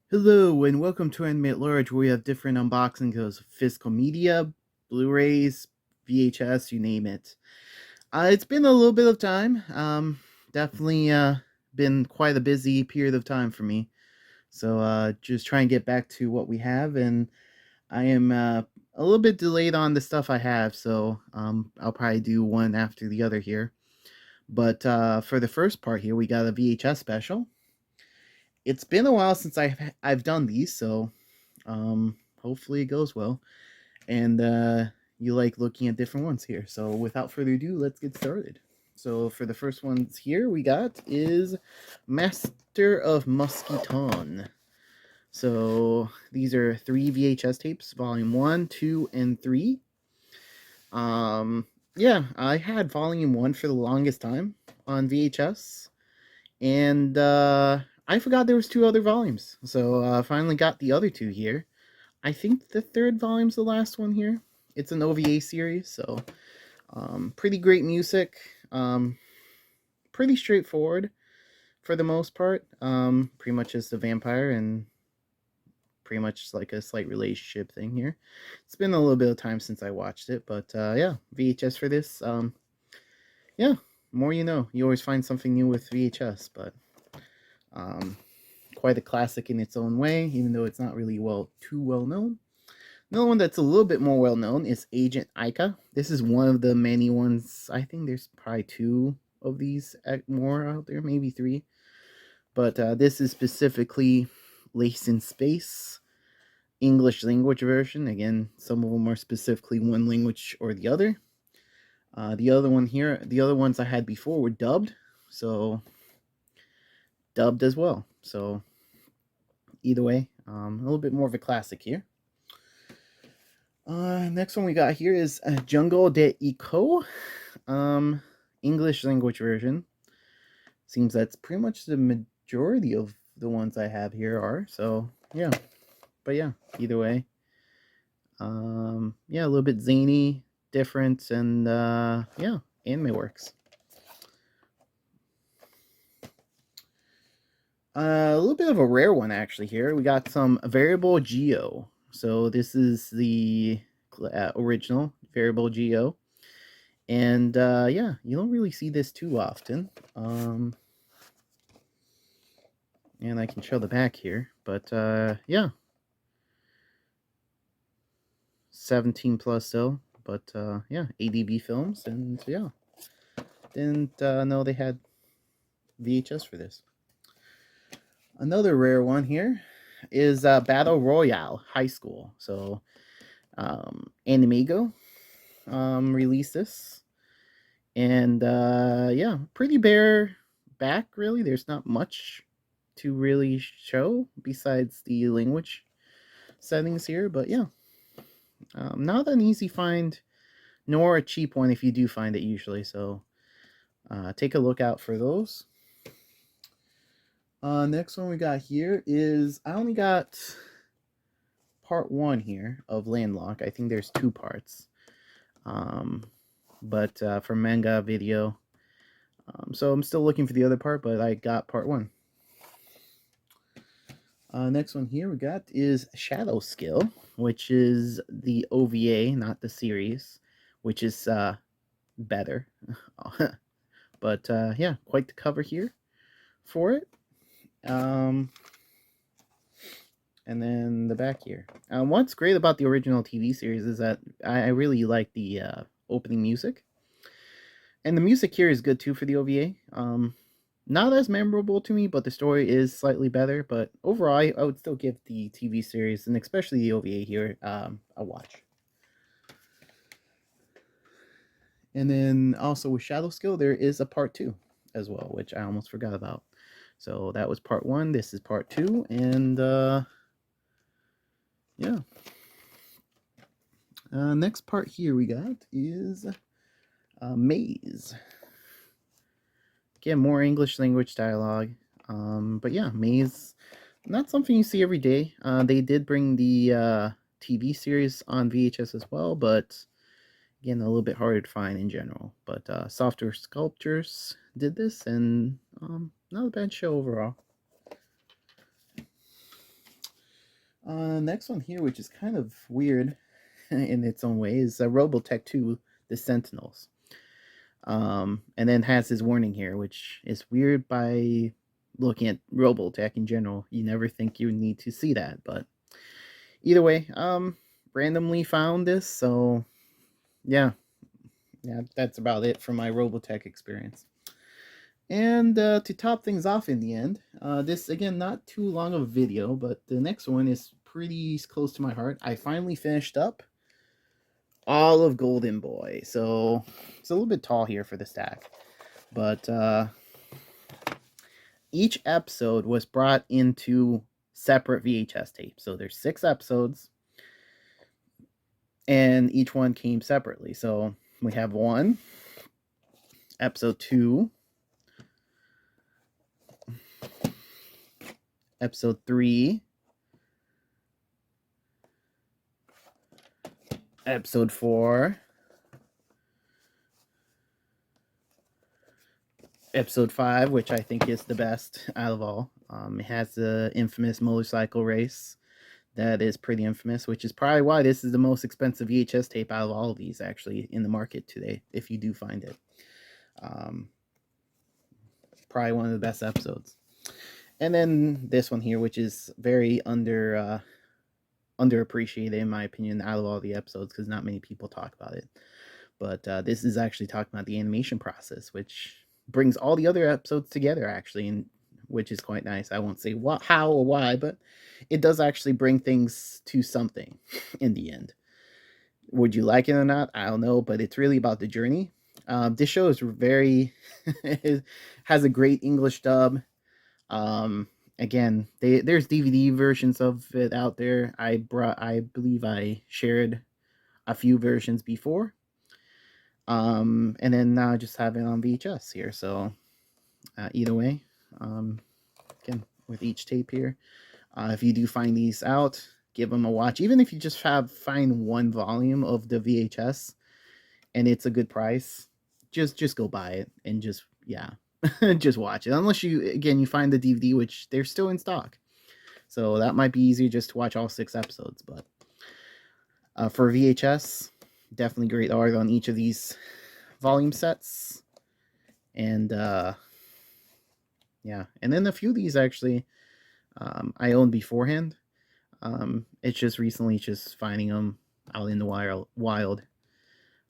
Hello and welcome to Anime at Large, where we have different unboxings of physical media, Blu-rays, VHS, you name it. It's been a little bit of time. Definitely been quite a busy period of time for me. So just try and get back to what we have, and I am a little bit delayed on the stuff I have, so I'll probably do one after the other here. But for the first part here, we got a VHS special. It's been a while since I've done these, so hopefully it goes well. And you like looking at different ones here. So without further ado, let's get started. So for the first ones here we got is Master of Musketon. So these are 3 VHS tapes, volume 1, 2, and 3. Yeah, I had volume 1 for the longest time on VHS. And I forgot there was 2 other volumes. So finally got the other 2 here. I think the third volume's the last one here. It's an OVA series, so pretty great music. Pretty straightforward for the most part. Pretty much just a vampire and pretty much like a slight relationship thing here. It's been a little bit of time since I watched it, but yeah, VHS for this. Yeah, more you know. You always find something new with VHS, but um, quite a classic in its own way, even though it's not really too well known. Another one that's a little bit more well known is Agent Ica. This is one of the many ones. I think there's probably 2 of these more out there, maybe 3. But this is specifically Lace in Space, English language version. Again, some of them are specifically one language or the other. The other one here, the other ones I had before were dubbed, so dubbed as well. So either way, a little bit more of a classic here. Next one we got here is Jungle de Eco, English language version. Seems that's pretty much the majority of the ones I have here are. So yeah, but yeah, either way, yeah, a little bit zany, different, and yeah, anime works. A little bit of a rare one actually here. We got some variable geo. So this is the original variable geo. And yeah, you don't really see this too often. And I can show the back here, but yeah, 17 plus still, but yeah, ADB films, and yeah, didn't know they had VHS for this. Another rare one here is Battle Royale High School. So Animego released this, and yeah, pretty bare back really. There's not much to really show besides the language settings here, but yeah, not an easy find nor a cheap one if you do find it usually, so take a look out for those. Next one we got here is, I only got part 1 here of Landlock. I think there's 2 parts, but for manga video, so I'm still looking for the other part, but I got part 1. Next one here we got is Shadow Skill, which is the OVA, not the series, which is better. But yeah, quite the cover here for it. And then the back here. What's great about the original TV series is that I really like the opening music. And the music here is good too for the OVA. Not as memorable to me, but the story is slightly better. But overall, I would still give the TV series, and especially the OVA here, a watch. And then also with Shadow Skill, there is a part 2 as well, which I almost forgot about. So that was part 1. This is part 2, and yeah. Next part here we got is Maze. Again, more English language dialogue. But yeah, Maze, not something you see every day. They did bring the TV series on VHS as well, but again, a little bit harder to find in general. But Softer Sculptures did this, and not a bad show overall. Next one here, which is kind of weird in its own way, is Robotech 2, The Sentinels. And then has his warning here, which is weird by looking at Robotech in general. You never think you need to see that, but either way, randomly found this, so yeah, that's about it for my Robotech experience. And to top things off in the end, this again, not too long of a video, but the next one is pretty close to my heart. I finally finished up all of Golden Boy. So it's a little bit tall here for the stack, but each episode was brought into separate VHS tapes. So there's 6 episodes, and each one came separately. So we have 1, episode 2, episode 3, episode 4, episode 5, which I think is the best out of all. It has the infamous motorcycle race that is pretty infamous, which is probably why this is the most expensive VHS tape out of all of these actually in the market today, if you do find it. Probably one of the best episodes. And then this one here, which is very underappreciated in my opinion out of all the episodes, because not many people talk about it. But this is actually talking about the animation process, which brings all the other episodes together actually, and which is quite nice. I won't say what, how, or why, but it does actually bring things to something in the end. Would you like it or not? I don't know, but it's really about the journey. This show is very it has a great English dub. Again, there's DVD versions of it out there. I believe I shared a few versions before. And then now I just have it on VHS here. So either way, again, with each tape here, if you do find these out, give them a watch. Even if you just find 1 volume of the VHS and it's a good price, just go buy it and just just watch it. Unless you find the DVD, which they're still in stock, so that might be easier just to watch all 6 episodes. But for VHS, definitely great art on each of these volume sets. And yeah, and then a few of these actually I owned beforehand. It's just recently just finding them out in the wild.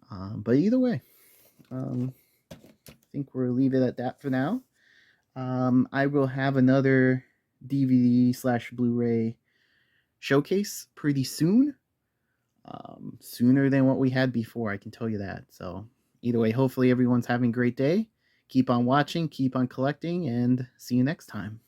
But either way, I think we'll leave it at that for now. I will have another DVD/Blu-ray showcase pretty soon. Sooner than what we had before, I can tell you that. So either way, hopefully everyone's having a great day. Keep on watching, keep on collecting, and see you next time.